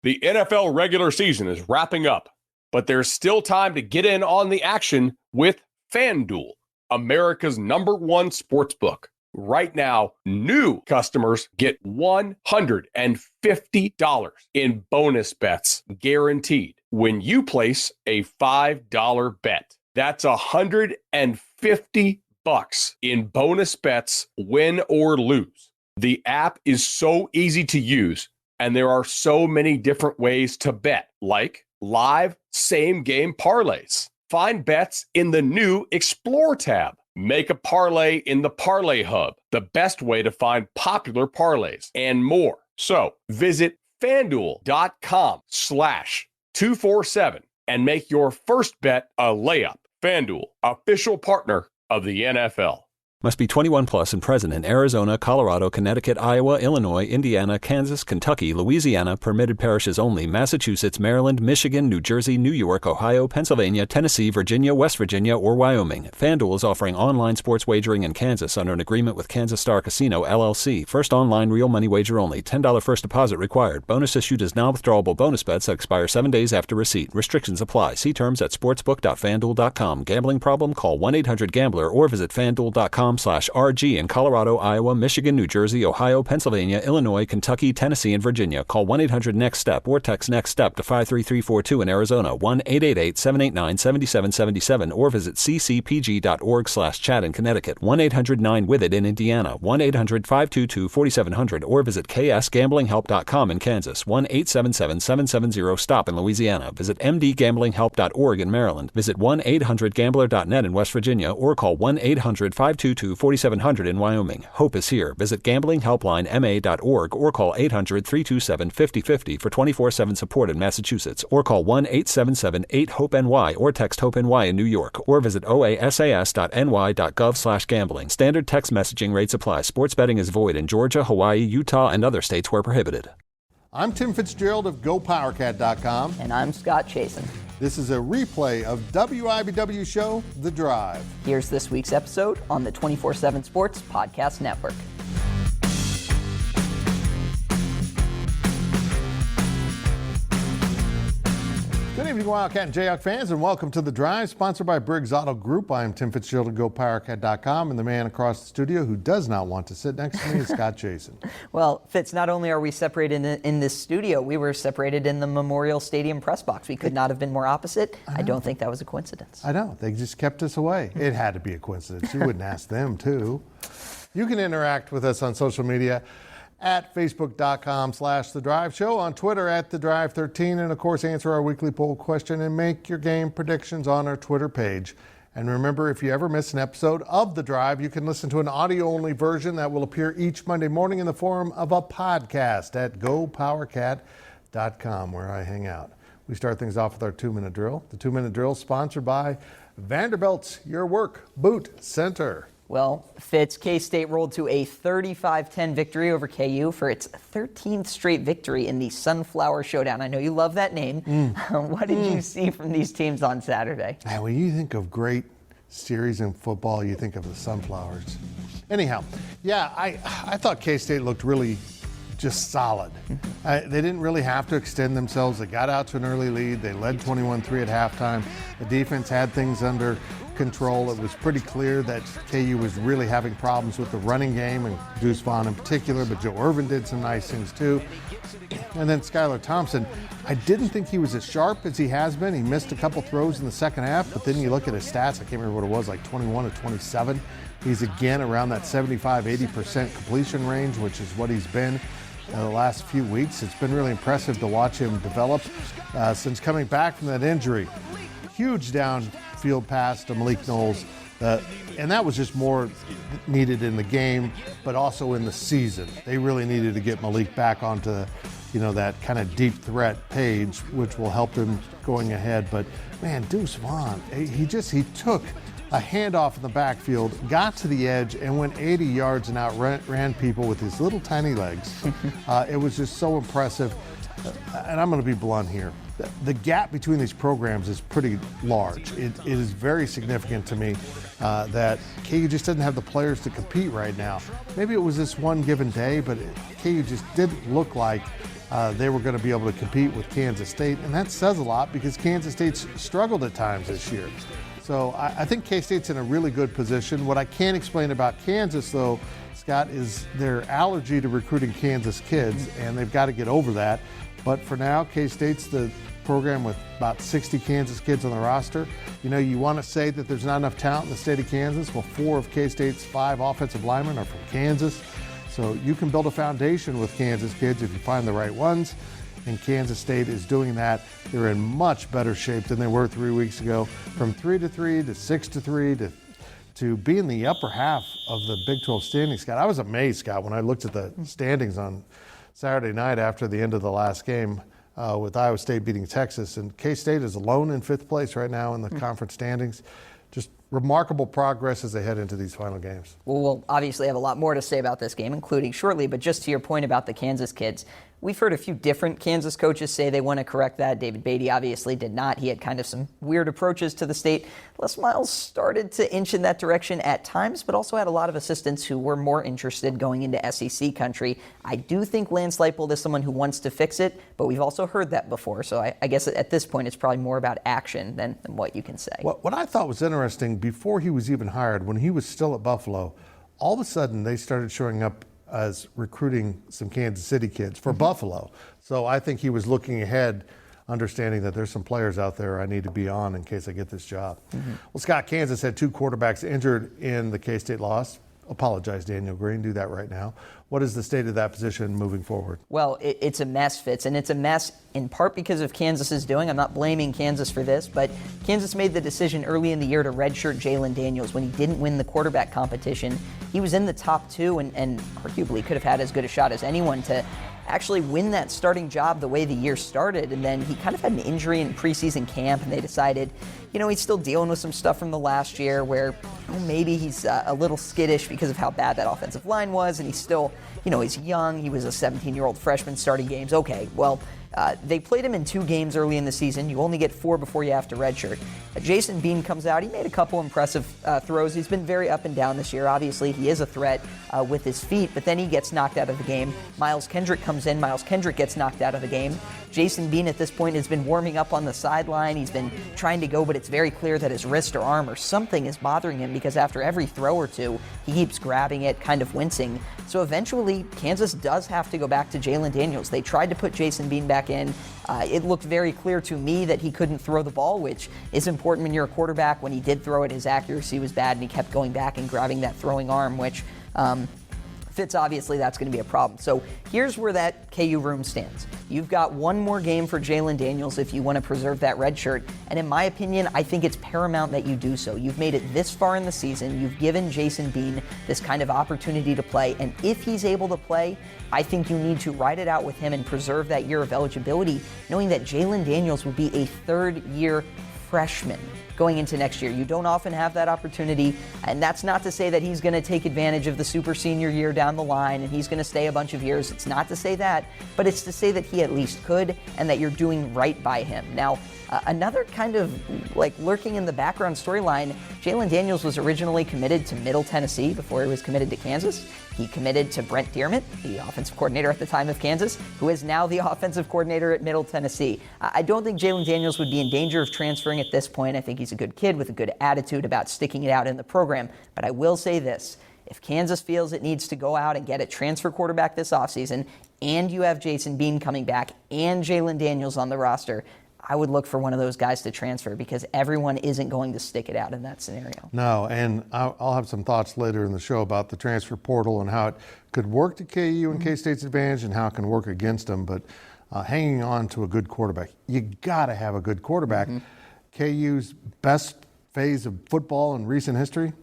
The NFL regular season is wrapping up, but there's still time to get in on the action with FanDuel, America's #1 sportsbook. Right now, new customers get $150 in bonus bets guaranteed when you place a $5 bet. That's $150 in bonus bets, win or lose. The app is so easy to use, and there are so many different ways to bet, like live same-game parlays. Find bets in the new Explore tab. Make a parlay in the Parlay Hub, the best way to find popular parlays, and more. So visit FanDuel.com/247 and make your first bet a layup. FanDuel, official partner of the NFL. Must be 21 plus and present in Arizona, Colorado, Connecticut, Iowa, Illinois, Indiana, Kansas, Kentucky, Louisiana, permitted parishes only, Massachusetts, Maryland, Michigan, New Jersey, New York, Ohio, Pennsylvania, Tennessee, Virginia, West Virginia, or Wyoming. FanDuel is offering online sports wagering in Kansas under an agreement with Kansas Star Casino, LLC. First online real money wager only. $10 first deposit required. Bonus issued as non-withdrawable bonus bets that expire 7 days after receipt. Restrictions apply. See terms at sportsbook.fanduel.com. Gambling problem? Call 1-800-GAMBLER or visit fanduel.com/RG in Colorado, Iowa, Michigan, New Jersey, Ohio, Pennsylvania, Illinois, Kentucky, Tennessee, and Virginia. Call 1-800-NEXT-STEP or text NEXT-STEP to 53342 in Arizona, 1-888-789-7777, or visit ccpg.org/chat in Connecticut, 1-800-9-WITH-IT in Indiana, 1-800-522-4700, or visit ksgamblinghelp.com in Kansas, 1-877-770-STOP in Louisiana. Visit mdgamblinghelp.org in Maryland. Visit 1-800-GAMBLER.net in West Virginia, or call 1-800-522-4700 in Wyoming. Hope is here. Visit gamblinghelplinema.org or call 800-327-5050 for 24/7 support in Massachusetts, or call 1-877-8-HOPE-NY or text HOPE-NY in New York, or visit oasas.ny.gov/gambling. Standard text messaging rates apply. Sports betting is void in Georgia, Hawaii, Utah, and other states where prohibited. I'm Tim Fitzgerald of GoPowerCat.com. And I'm Scott Chasen. This is a replay of WIBW show, The Drive. Here's this week's episode on the 24/7 Sports Podcast Network. Good evening, Wildcat and Jayhawk fans, and welcome to The Drive, sponsored by Briggs Auto Group. I am Tim Fitzgerald of GoPowerCat.com, and the man across the studio who does not want to sit next to me is Scott Chasen. Well, Fitz, not only are we separated in this studio, we were separated in the Memorial Stadium press box. We could not have been more opposite. I don't think that was a coincidence. I know. They just kept us away. It had to be a coincidence. You wouldn't ask them, too. You can interact with us on social media at facebook.com/The Drive Show, on Twitter at The Drive 13, and of course answer our weekly poll question and make your game predictions on our Twitter page. And remember, if you ever miss an episode of The Drive, you can listen to an audio-only version that will appear each Monday morning in the form of a podcast at GoPowerCat.com, where I hang out. We start things off with our 2-minute drill. The 2-minute drill is sponsored by Vanderbilt's Your Work Boot Center. Well, Fitz, K-State rolled to a 35-10 victory over KU for its 13th straight victory in the Sunflower Showdown. I know you love that name. What did you see from these teams on Saturday? When you think of great series in football, you think of the Sunflowers. Anyhow, yeah, I thought K-State looked really just solid. They didn't really have to extend themselves. They got out to an early lead. They led 21-3 at halftime. The defense had things under control. It was pretty clear that KU was really having problems with the running game, and Deuce Vaughn in particular, but Joe Irvin did some nice things too. And then Skylar Thompson, I didn't think he was as sharp as he has been. He missed a couple throws in the second half, but then you look at his stats, I can't remember what it was, like 21 to 27. He's again around that 75-80% completion range, which is what he's been the last few weeks. It's been really impressive to watch him develop since coming back from that injury. Huge downfield pass to Malik Knowles, and that was just more needed in the game, but also in the season. They really needed to get Malik back onto, that kind of deep threat page, which will help him going ahead. But man, Deuce Vaughn, he took a handoff in the backfield, got to the edge, and went 80 yards and outran people with his little tiny legs. It was just so impressive. and I'm going to be blunt here, the gap between these programs is pretty large. It is very significant to me that KU just doesn't have the players to compete right now. Maybe it was this one given day, but KU just didn't look like they were going to be able to compete with Kansas State, and that says a lot because Kansas State's struggled at times this year. So I think K-State's in a really good position. What I can't explain about Kansas, though, Scott, is their allergy to recruiting Kansas kids, and they've got to get over that. But for now, K-State's the program with about 60 Kansas kids on the roster. You know, you want to say that there's not enough talent in the state of Kansas. Well, 4 of K-State's 5 offensive linemen are from Kansas. So you can build a foundation with Kansas kids if you find the right ones. And Kansas State is doing that. They're in much better shape than they were 3 weeks ago. From 3-3 to 6-3 to be in the upper half of the Big 12 standings, Scott. I was amazed, Scott, when I looked at the standings on Saturday night after the end of the last game with Iowa State beating Texas. And K-State is alone in 5th place right now in the conference standings. Just remarkable progress as they head into these final games. Well, we'll obviously have a lot more to say about this game, including shortly, but just to your point about the Kansas kids, we've heard a few different Kansas coaches say they want to correct that. David Beatty obviously did not. He had kind of some weird approaches to the state. Les Miles started to inch in that direction at times, but also had a lot of assistants who were more interested going into SEC country. I do think Lance Leipold is someone who wants to fix it, but we've also heard that before. So I guess at this point, it's probably more about action than what you can say. What I thought was interesting, before he was even hired, when he was still at Buffalo, all of a sudden they started showing up as recruiting some Kansas City kids for Buffalo. So I think he was looking ahead, understanding that there's some players out there I need to be on in case I get this job. Well, Scott, Kansas had 2 quarterbacks injured in the K-State loss. Apologize, Daniel Green. Do that right now. What is the state of that position moving forward? Well, it's a mess, Fitz, and it's a mess in part because of Kansas's doing. I'm not blaming Kansas for this, but Kansas made the decision early in the year to redshirt Jalen Daniels when he didn't win the quarterback competition. He was in the top 2 and arguably could have had as good a shot as anyone to actually win that starting job the way the year started. And then he kind of had an injury in preseason camp, and they decided, he's still dealing with some stuff from the last year where maybe he's a little skittish because of how bad that offensive line was, and he's still, he's young. He was a 17-year-old freshman starting games. Okay, well, they played him in 2 games early in the season. You only get 4 before you have to redshirt. Jason Bean comes out. He made a couple impressive throws. He's been very up and down this year. Obviously, he is a threat with his feet, but then he gets knocked out of the game. Miles Kendrick comes in. Miles Kendrick gets knocked out of the game. Jason Bean at this point has been warming up on the sideline. He's been trying to go, but it's very clear that his wrist or arm or something is bothering him because after every throw or 2, he keeps grabbing it, kind of wincing. So eventually, Kansas does have to go back to Jalen Daniels. They tried to put Jason Bean back in. It looked very clear to me that he couldn't throw the ball, which is important when you're a quarterback. When he did throw it, his accuracy was bad, and he kept going back and grabbing that throwing arm, which Fitz, obviously that's going to be a problem. So here's where that KU room stands. You've got 1 more game for Jalen Daniels if you want to preserve that red shirt. And in my opinion, I think it's paramount that you do so. You've made it this far in the season. You've given Jason Bean this kind of opportunity to play. And if he's able to play, I think you need to ride it out with him and preserve that year of eligibility, knowing that Jalen Daniels will be a 3rd-year freshman going into next year. You don't often have that opportunity, and that's not to say that he's going to take advantage of the super senior year down the line and he's going to stay a bunch of years. It's not to say that, but it's to say that he at least could and that you're doing right by him. Now, another kind of lurking in the background storyline, Jalen Daniels was originally committed to Middle Tennessee before he was committed to Kansas. He committed to Brent Dearmont, the offensive coordinator at the time of Kansas, who is now the offensive coordinator at Middle Tennessee. I don't think Jalen Daniels would be in danger of transferring at this point. I think he's a good kid with a good attitude about sticking it out in the program. But I will say this. If Kansas feels it needs to go out and get a transfer quarterback this offseason, and you have Jason Bean coming back and Jalen Daniels on the roster, I would look for one of those guys to transfer because everyone isn't going to stick it out in that scenario. No, and I'll have some thoughts later in the show about the transfer portal and how it could work to KU and K-State's advantage and how it can work against them. But hanging on to a good quarterback, you got to have a good quarterback. KU's best phase of football in recent history,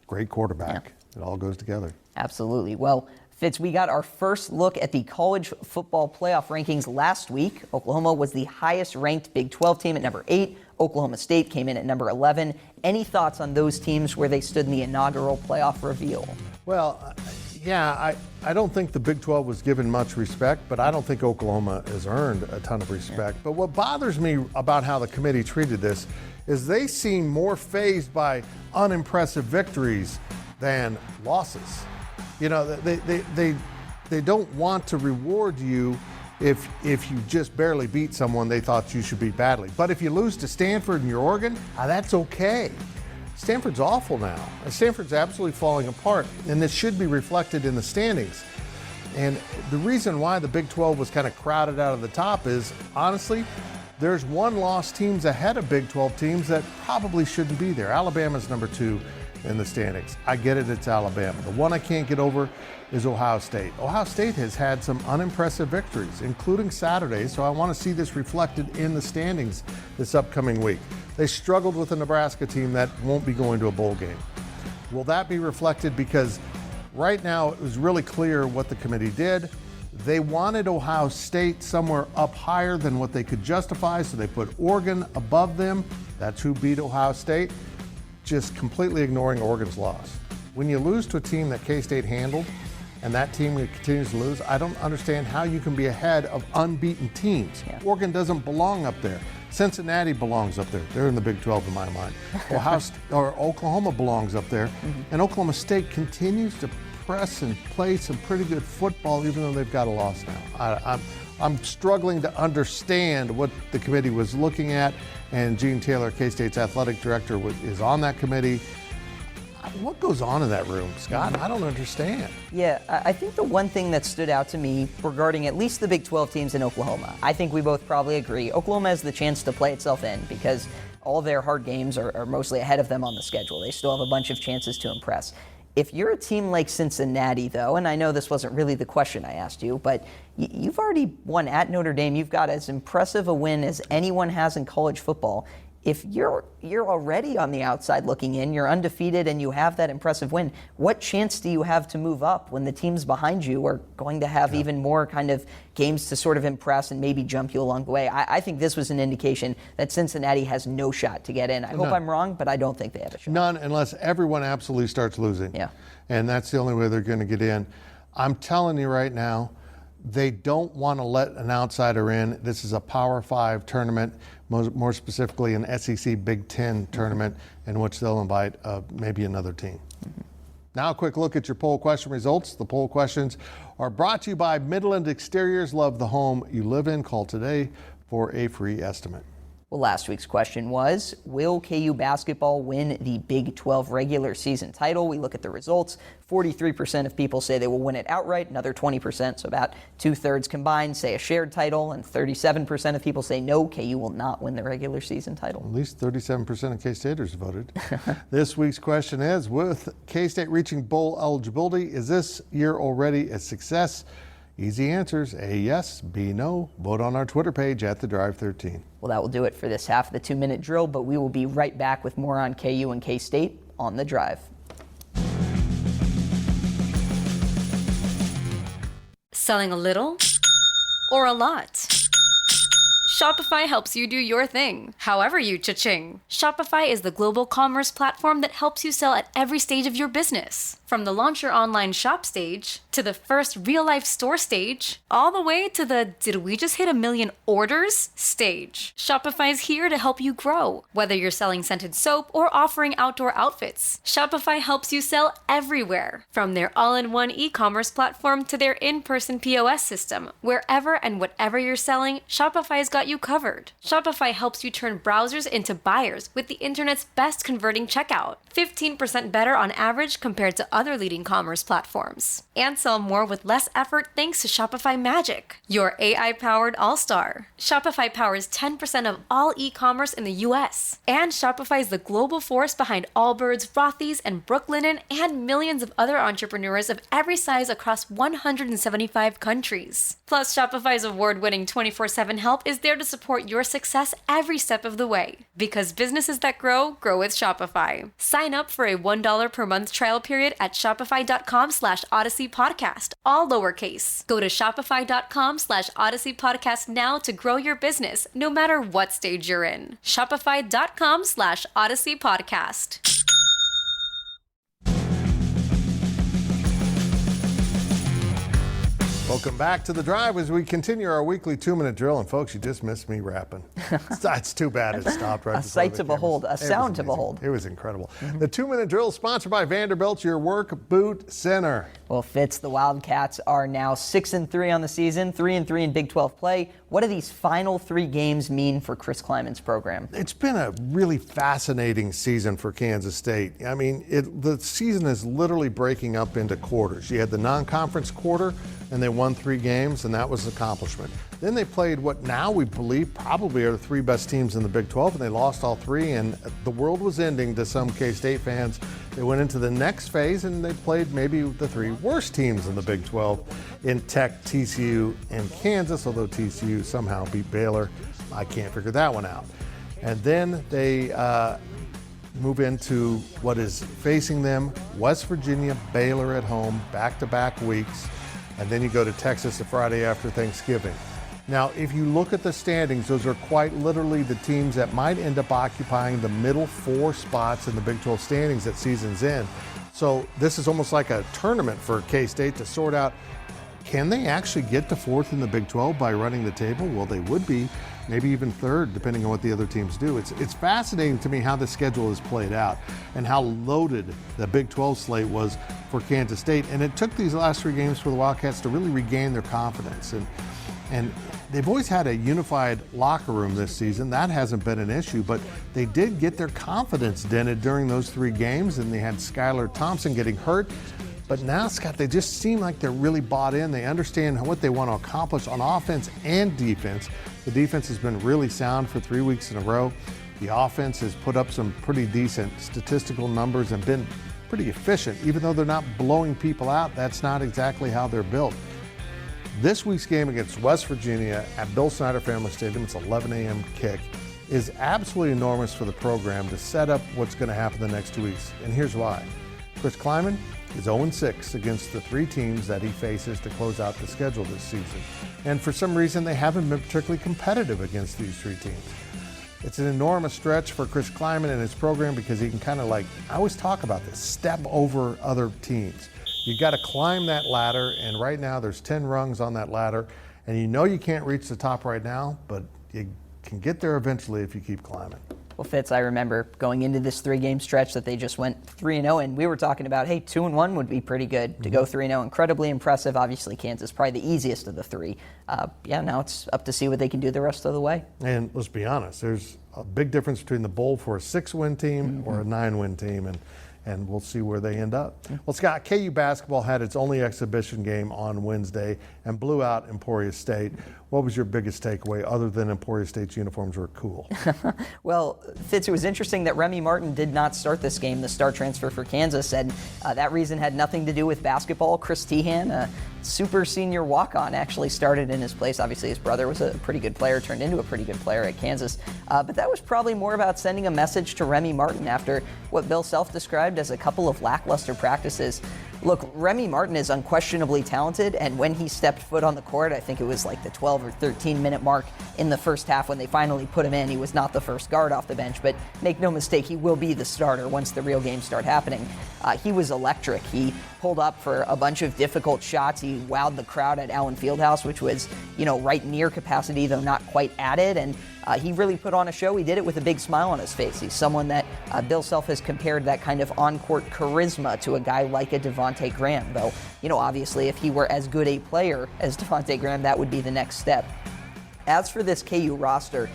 great quarterback. Yeah. It all goes together. Absolutely. Well, Fitz, we got our first look at the college football playoff rankings last week. Oklahoma was the highest ranked Big 12 team at number 8. Oklahoma State came in at number 11. Any thoughts on those teams where they stood in the inaugural playoff reveal? Well, Yeah, I don't think the Big 12 was given much respect, but I don't think Oklahoma has earned a ton of respect. Yeah. But what bothers me about how the committee treated this is they seem more fazed by unimpressive victories than losses. You know, they don't want to reward you if you just barely beat someone they thought you should beat badly. But if you lose to Stanford and your Oregon, that's okay. Stanford's awful now. Stanford's absolutely falling apart, and this should be reflected in the standings. And the reason why the Big 12 was kind of crowded out of the top is, honestly, there's one-loss teams ahead of Big 12 teams that probably shouldn't be there. Alabama's number 2 in the standings. I get it, it's Alabama. The one I can't get over is Ohio State. Ohio State has had some unimpressive victories, including Saturday, so I want to see this reflected in the standings this upcoming week. They struggled with a Nebraska team that won't be going to a bowl game. Will that be reflected? Because right now it was really clear what the committee did. They wanted Ohio State somewhere up higher than what they could justify, so they put Oregon above them. That's who beat Ohio State, just completely ignoring Oregon's loss. When you lose to a team that K-State handled, and that team continues to lose, I don't understand how you can be ahead of unbeaten teams. Yeah. Oregon doesn't belong up there. Cincinnati belongs up there. They're in the Big 12 in my mind. Oklahoma belongs up there. Mm-hmm. And Oklahoma State continues to press and play some pretty good football, even though they've got a loss now. I'm struggling to understand what the committee was looking at, and Gene Taylor, K-State's athletic director, is on that committee. What goes on in that room, Scott? I don't understand. Yeah, I think the one thing that stood out to me regarding at least the Big 12 teams in Oklahoma, I think we both probably agree, Oklahoma has the chance to play itself in because all their hard games are mostly ahead of them on the schedule. They still have a bunch of chances to impress. If you're a team like Cincinnati, though, and I know this wasn't really the question I asked you, but you've already won at Notre Dame. You've got as impressive a win as anyone has in college football. If you're already on the outside looking in, you're undefeated and you have that impressive win, what chance do you have to move up when the teams behind you are going to have even more kind of games to sort of impress and maybe jump you along the way? I think this was an indication that Cincinnati has no shot to get in. I hope I'm wrong, but I don't think they have a shot. None, unless everyone absolutely starts losing. Yeah. And that's the only way they're going to get in. I'm telling you right now, they don't want to let an outsider in. This is a Power 5 tournament, more specifically an SEC Big Ten tournament, in which they'll invite maybe another team. Mm-hmm. Now a quick look at your poll question results. The poll questions are brought to you by Midland Exteriors. Love the home you live in. Call today for a free estimate. Well, last week's question was, will KU basketball win the Big 12 regular season title? We look at the results. 43% of people say they will win it outright. Another 20%, so about 2/3 combined, say a shared title. And 37% of people say no, KU will not win the regular season title. At least 37% of K-Staters voted. This week's question is, with K-State reaching bowl eligibility, is this year already a success? Easy answers, A, yes, B, no. Vote on our Twitter page at @TheDrive13. Well, that will do it for this half of the 2-minute drill, but we will be right back with more on KU and K-State on The Drive. Selling a little or a lot? Shopify helps you do your thing, however you cha-ching. Shopify is the global commerce platform that helps you sell at every stage of your business. From the launch your online shop stage, to the first real-life store stage, all the way to the did we just hit 1 million orders stage. Shopify's here to help you grow. Whether you're selling scented soap or offering outdoor outfits, Shopify helps you sell everywhere. From their all-in-one e-commerce platform to their in-person POS system, wherever and whatever you're selling, Shopify's got you covered. Shopify helps you turn browsers into buyers with the internet's best converting checkout. 15% better on average compared to other leading commerce platforms. And sell more with less effort thanks to Shopify Magic, your AI-powered all-star. Shopify powers 10% of all e-commerce in the US. And Shopify is the global force behind Allbirds, Rothy's, and Brooklinen, and millions of other entrepreneurs of every size across 175 countries. Plus, Shopify's award-winning 24/7 help is there to support your success every step of the way. Because businesses that grow, grow with Shopify. Sign up for a $1 per month trial period at shopify.com/Odyssey Podcast, all lowercase. Go to shopify.com/Odyssey Podcast now to grow your business, no matter what stage you're in. Shopify.com/Odyssey Podcast. Welcome back to The Drive as we continue our weekly 2-minute drill. And folks, you just missed me rapping. It's too bad it stopped right A before sight the to cameras. behold, a It was sound to amazing. behold. It was incredible. The 2-minute drill is sponsored by Vanderbilt, your work boot center. Well, Fitz, the Wildcats are now 6-3 on the season, 3-3 in Big 12 play. What do these final 3 games mean for Chris Kleiman's program? It's been a really fascinating season for Kansas State. I mean, the season is literally breaking up into quarters. You had the non-conference quarter, and they won 3 games, and that was an accomplishment. Then they played what now we believe probably are the 3 best teams in the Big 12, and they lost all 3, and the world was ending to some K-State fans. They went into the next phase, and they played maybe the 3 worst teams in the Big 12 in Tech, TCU, and Kansas, although TCU somehow beat Baylor. I can't figure that one out. And then they move into what is facing them, West Virginia, Baylor at home, back-to-back weeks. And then you go to Texas the Friday after Thanksgiving. Now, if you look at the standings, those are quite literally the teams that might end up occupying the middle 4 spots in the Big 12 standings at season's end. So this is almost like a tournament for K-State to sort out, can they actually get to 4th in the Big 12 by running the table? Well, they would be, maybe even 3rd, depending on what the other teams do. It's fascinating to me how the schedule is played out and how loaded the Big 12 slate was for Kansas State. And it took these last 3 games for the Wildcats to really regain their confidence. And they've always had a unified locker room this season. That hasn't been an issue, but they did get their confidence dented during those 3 games, and they had Skylar Thompson getting hurt. But now, Scott, they just seem like they're really bought in. They understand what they want to accomplish on offense and defense. The defense has been really sound for 3 weeks in a row. The offense has put up some pretty decent statistical numbers and been pretty efficient. Even though they're not blowing people out, that's not exactly how they're built. This week's game against West Virginia at Bill Snyder Family Stadium, it's 11 a.m. kick, is absolutely enormous for the program to set up what's going to happen the next 2 weeks. And here's why. Chris Kleiman is 0-6 against the 3 teams that he faces to close out the schedule this season. And for some reason, they haven't been particularly competitive against these 3 teams. It's an enormous stretch for Chris Kleiman and his program because he can kind of I always talk about this, step over other teams. You got to climb that ladder, and right now there's 10 rungs on that ladder, and you know you can't reach the top right now, but you can get there eventually if you keep climbing. Well, Fitz, I remember going into this 3-game stretch that they just went 3-0, and we were talking about, hey, 2-1 would be pretty good. To go 3-0, incredibly impressive. Obviously, Kansas probably the easiest of the 3. Now it's up to see what they can do the rest of the way. And let's be honest, there's a big difference between the bowl for a 6-win team or a 9-win team, and we'll see where they end up. Well, Scott, KU basketball had its only exhibition game on Wednesday and blew out Emporia State. What was your biggest takeaway other than Emporia State's uniforms were cool? Well, Fitz, it was interesting that Remy Martin did not start this game, the star transfer for Kansas, and that reason had nothing to do with basketball. Chris Tehan, a super senior walk-on, actually started in his place. Obviously, his brother was a pretty good player, turned into a pretty good player at Kansas. But that was probably more about sending a message to Remy Martin after what Bill Self described as a couple of lackluster practices. Look, Remy Martin is unquestionably talented, and when he stepped foot on the court, I think it was like the 12 or 13-minute mark in the first half when they finally put him in. He was not the first guard off the bench, but make no mistake, he will be the starter once the real games start happening. He was electric. He pulled up for a bunch of difficult shots. He wowed the crowd at Allen Fieldhouse, which was, right near capacity, though not quite at it, and he really put on a show. He did it with a big smile on his face. He's someone that Bill Self has compared that kind of on-court charisma to a guy like a Devontae Graham, though, obviously if he were as good a player as Devontae Graham, that would be the next step. As for this KU roster,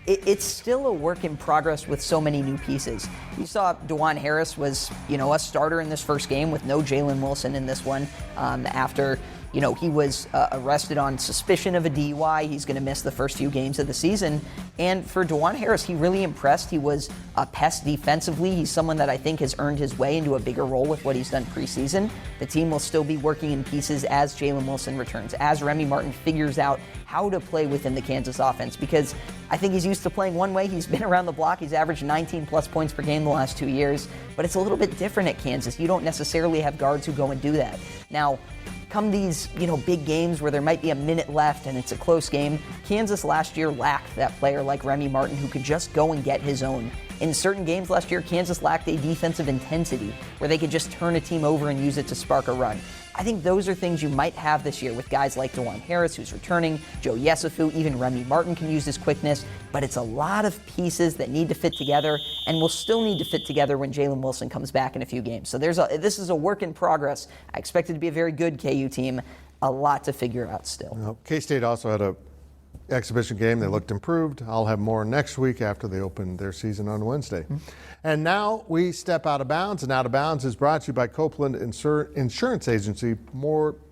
it's still a work in progress with so many new pieces. You saw DeJuan Harris was, a starter in this first game with no Jalen Wilson in this one after he was arrested on suspicion of a DUI. He's going to miss the first few games of the season. And for DeJuan Harris, he really impressed. He was a pest defensively. He's someone that I think has earned his way into a bigger role with what he's done preseason. The team will still be working in pieces as Jalen Wilson returns, as Remy Martin figures out how to play within the Kansas offense, because I think he's used to playing one way. He's been around the block. He's averaged 19-plus points per game the last 2 years, but it's a little bit different at Kansas. You don't necessarily have guards who go and do that. Now, come these, big games where there might be a minute left and it's a close game, Kansas last year lacked that player like Remy Martin who could just go and get his own. In certain games last year, Kansas lacked a defensive intensity where they could just turn a team over and use it to spark a run. I think those are things you might have this year with guys like DeJuan Harris, who's returning, Joe Yesufu, even Remy Martin can use his quickness, but it's a lot of pieces that need to fit together and will still need to fit together when Jalen Wilson comes back in a few games. So this is a work in progress. I expect it to be a very good KU team. A lot to figure out still. K-State also had a exhibition game. They looked improved. I'll have more next week after they open their season on Wednesday. Mm-hmm. And now we step out of bounds, and Out of Bounds is brought to you by Copeland Insurance Agency,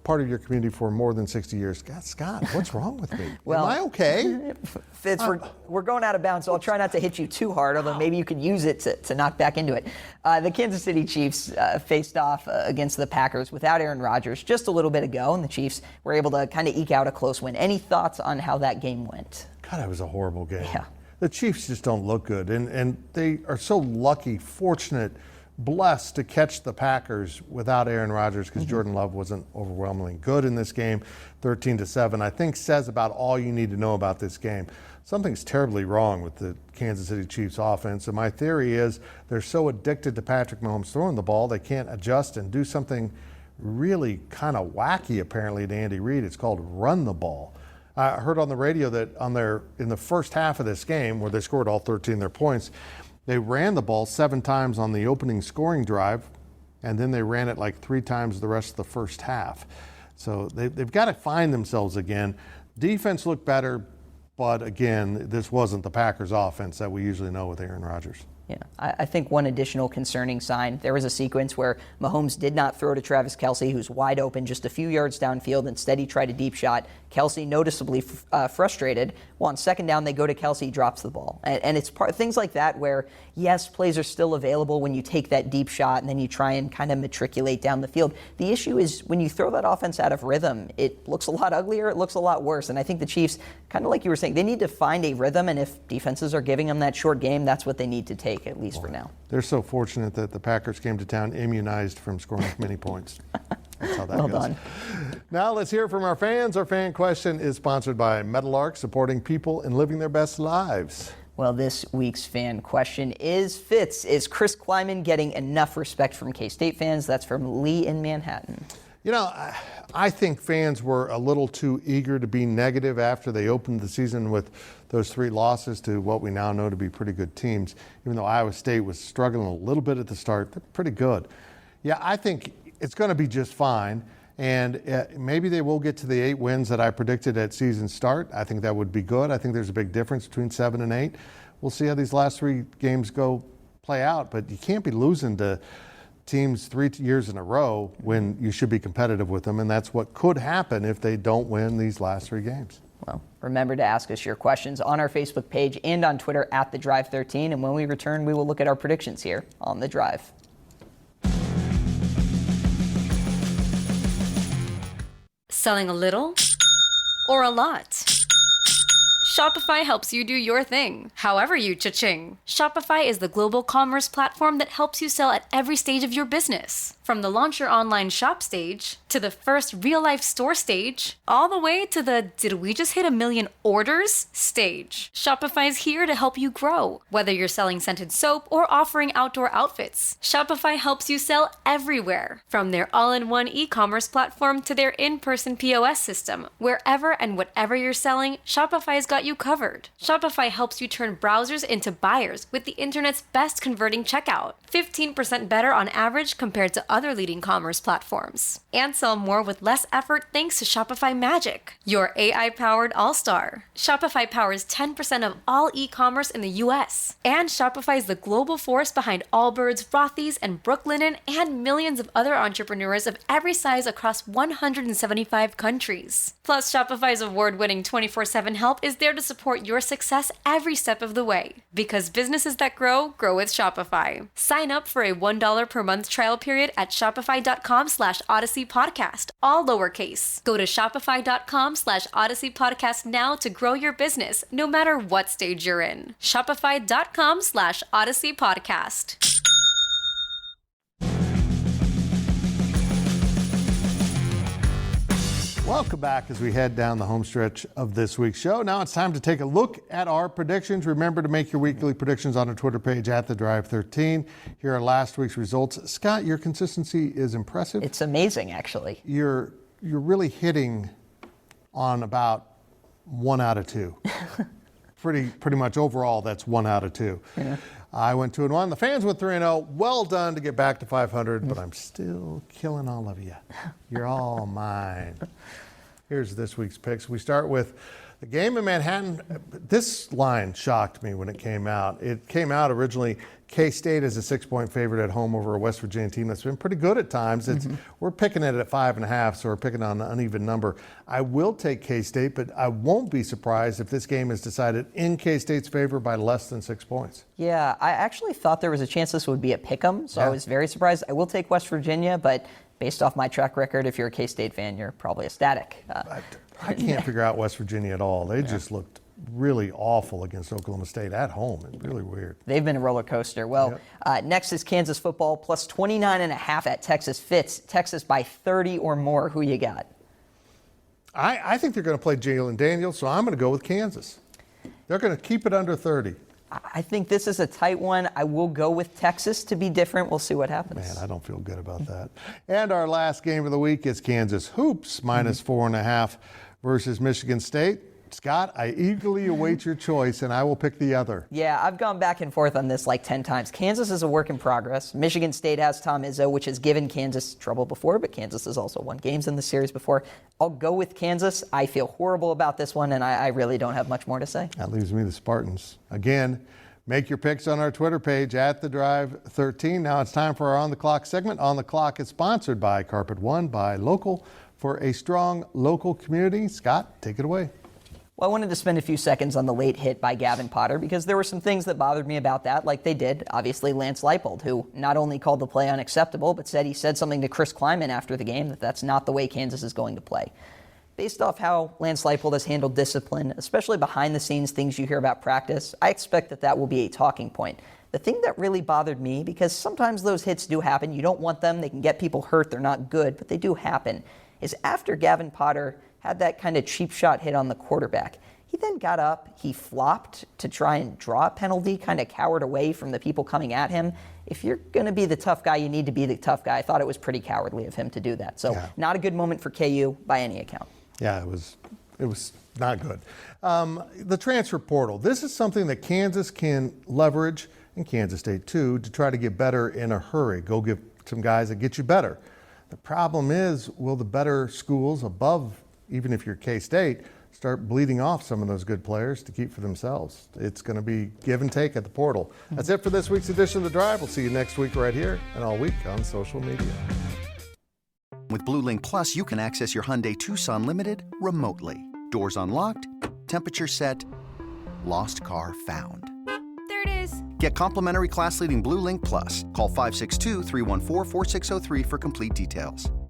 part of your community for more than 60 years. God, Scott, what's wrong with me? Am I okay? Fitz, we're going out of bounds, so I'll try not to hit you too hard, although maybe you could use it to knock back into it. The Kansas City Chiefs faced off against the Packers without Aaron Rodgers just a little bit ago, and the Chiefs were able to kind of eke out a close win. Any thoughts on how that game went? God, it was a horrible game. Yeah. The Chiefs just don't look good, and they are so lucky, fortunate, blessed to catch the Packers without Aaron Rodgers because Jordan Love wasn't overwhelmingly good in this game. 13-7, I think, says about all you need to know about this game. Something's terribly wrong with the Kansas City Chiefs offense, and my theory is they're so addicted to Patrick Mahomes throwing the ball, they can't adjust and do something really kind of wacky, apparently, to Andy Reid. It's called run the ball. I heard on the radio that in the first half of this game, where they scored all 13 of their points, they ran the ball 7 times on the opening scoring drive, and then they ran it like 3 times the rest of the first half. So they've got to find themselves again. Defense looked better, but again, this wasn't the Packers offense that we usually know with Aaron Rodgers. Yeah, I think one additional concerning sign, there was a sequence where Mahomes did not throw to Travis Kelce, who's wide open just a few yards downfield. Instead, he tried a deep shot. Kelce noticeably frustrated. Well, on second down, they go to Kelce, he drops the ball. And it's things like that where, yes, plays are still available when you take that deep shot and then you try and kind of matriculate down the field. The issue is when you throw that offense out of rhythm, it looks a lot uglier, it looks a lot worse. And I think the Chiefs, kind of like you were saying, they need to find a rhythm, and if defenses are giving them that short game, that's what they need to take, at least for now. They're so fortunate that the Packers came to town immunized from scoring many points. That's how that well goes. Done. Now let's hear from our fans. Our fan question is sponsored by Metalark, supporting people and living their best lives. Well, this week's fan question is, Fitz, is Chris Kleiman getting enough respect from K-State fans? That's from Lee in Manhattan. You know, I think fans were a little too eager to be negative after they opened the season with those 3 losses to what we now know to be pretty good teams. Even though Iowa State was struggling a little bit at the start, they're pretty good. Yeah, I think it's going to be just fine. And maybe they will get to the 8 wins that I predicted at season start. I think that would be good. I think there's a big difference between 7 and 8. We'll see how these last 3 games play out. But you can't be losing to teams 3 years in a row when you should be competitive with them. And that's what could happen if they don't win these last 3 games. Well, remember to ask us your questions on our Facebook page and on Twitter at The Drive 13. And when we return, we will look at our predictions here on The Drive. Selling a little or a lot? Shopify helps you do your thing, however you cha-ching. Shopify is the global commerce platform that helps you sell at every stage of your business. From the launch your online shop stage, to the first real-life store stage, all the way to the did we just hit 1 million orders stage. Shopify is here to help you grow. Whether you're selling scented soap or offering outdoor outfits, Shopify helps you sell everywhere. From their all-in-one e-commerce platform to their in-person POS system, wherever and whatever you're selling, Shopify's got you covered. Shopify helps you turn browsers into buyers with the internet's best converting checkout. 15% better on average compared to other leading commerce platforms. And sell more with less effort thanks to Shopify Magic, your AI-powered all-star. Shopify powers 10% of all e-commerce in the US. And Shopify is the global force behind Allbirds, Rothy's, and Brooklinen, and millions of other entrepreneurs of every size across 175 countries. Plus, Shopify's award-winning 24/7 help is there to support your success every step of the way. Because businesses that grow, grow with Shopify. Sign up for a $1 per month trial period at shopify.com/Odyssey Podcast, all lowercase. Go to shopify.com/Odyssey Podcast now to grow your business, no matter what stage you're in. Shopify.com/Odyssey Podcast. Welcome back as we head down the home stretch of this week's show. Now it's time to take a look at our predictions. Remember to make your weekly predictions on our Twitter page at @TheDrive13. Here are last week's results. Scott, your consistency is impressive. It's amazing, actually. You're really hitting on about 1 out of 2. Pretty much overall, that's 1 out of 2. Yeah. I went 2-1. The fans went 3-0. Well done to get back to 500, but I'm still killing all of you. You're all mine. Here's this week's picks. We start with the game in Manhattan. This line shocked me when it came out. It came out originally K-State as a 6-point favorite at home over a West Virginia team that's been pretty good at times. We're picking it at 5.5, so we're picking on an uneven number. I will take K-State, but I won't be surprised if this game is decided in K-State's favor by less than 6 points. Yeah, I actually thought there was a chance this would be a pick'em, so I was very surprised. I will take West Virginia, but based off my track record, if you're a K-State fan, you're probably ecstatic. I can't figure out West Virginia at all. They just looked really awful against Oklahoma State at home. It's really weird. They've been a roller coaster. Well, next is Kansas football, plus 29.5 at Texas. Fitz, Texas by 30 or more. Who you got? I think they're going to play Jalen Daniels, so I'm going to go with Kansas. They're going to keep it under 30. I think this is a tight one. I will go with Texas to be different. We'll see what happens. Man, I don't feel good about that. And our last game of the week is Kansas Hoops, minus 4.5 versus Michigan State. Scott, I eagerly await your choice, and I will pick the other. Yeah, I've gone back and forth on this like 10 times. Kansas is a work in progress. Michigan State has Tom Izzo, which has given Kansas trouble before, but Kansas has also won games in the series before. I'll go with Kansas. I feel horrible about this one, and I really don't have much more to say. That leaves me the Spartans. Again, make your picks on our Twitter page at @TheDrive13. Now it's time for our On the Clock segment. On the Clock is sponsored by Carpet One, by Local, for a strong local community. Scott, take it away. Well, I wanted to spend a few seconds on the late hit by Gavin Potter because there were some things that bothered me about that, like they did, obviously, Lance Leipold, who not only called the play unacceptable, but said he said something to Chris Kleiman after the game that that's not the way Kansas is going to play. Based off how Lance Leipold has handled discipline, especially behind the scenes things you hear about practice, I expect that that will be a talking point. The thing that really bothered me, because sometimes those hits do happen, you don't want them, they can get people hurt, they're not good, but they do happen, is after Gavin Potter had that kind of cheap shot hit on the quarterback. He then got up, he flopped to try and draw a penalty, kind of cowered away from the people coming at him. If you're going to be the tough guy, you need to be the tough guy. I thought it was pretty cowardly of him to do that. So not a good moment for KU by any account. Yeah, it was not good. The transfer portal. This is something that Kansas can leverage, and Kansas State too, to try to get better in a hurry. Go get some guys that get you better. The problem is, will the better schools above, even if you're K-State, start bleeding off some of those good players to keep for themselves? It's going to be give and take at the portal. That's it for this week's edition of The Drive. We'll see you next week right here and all week on social media. With Blue Link Plus, you can access your Hyundai Tucson Limited remotely. Doors unlocked, temperature set, lost car found. There it is. Get complimentary class-leading Blue Link Plus. Call 562-314-4603 for complete details.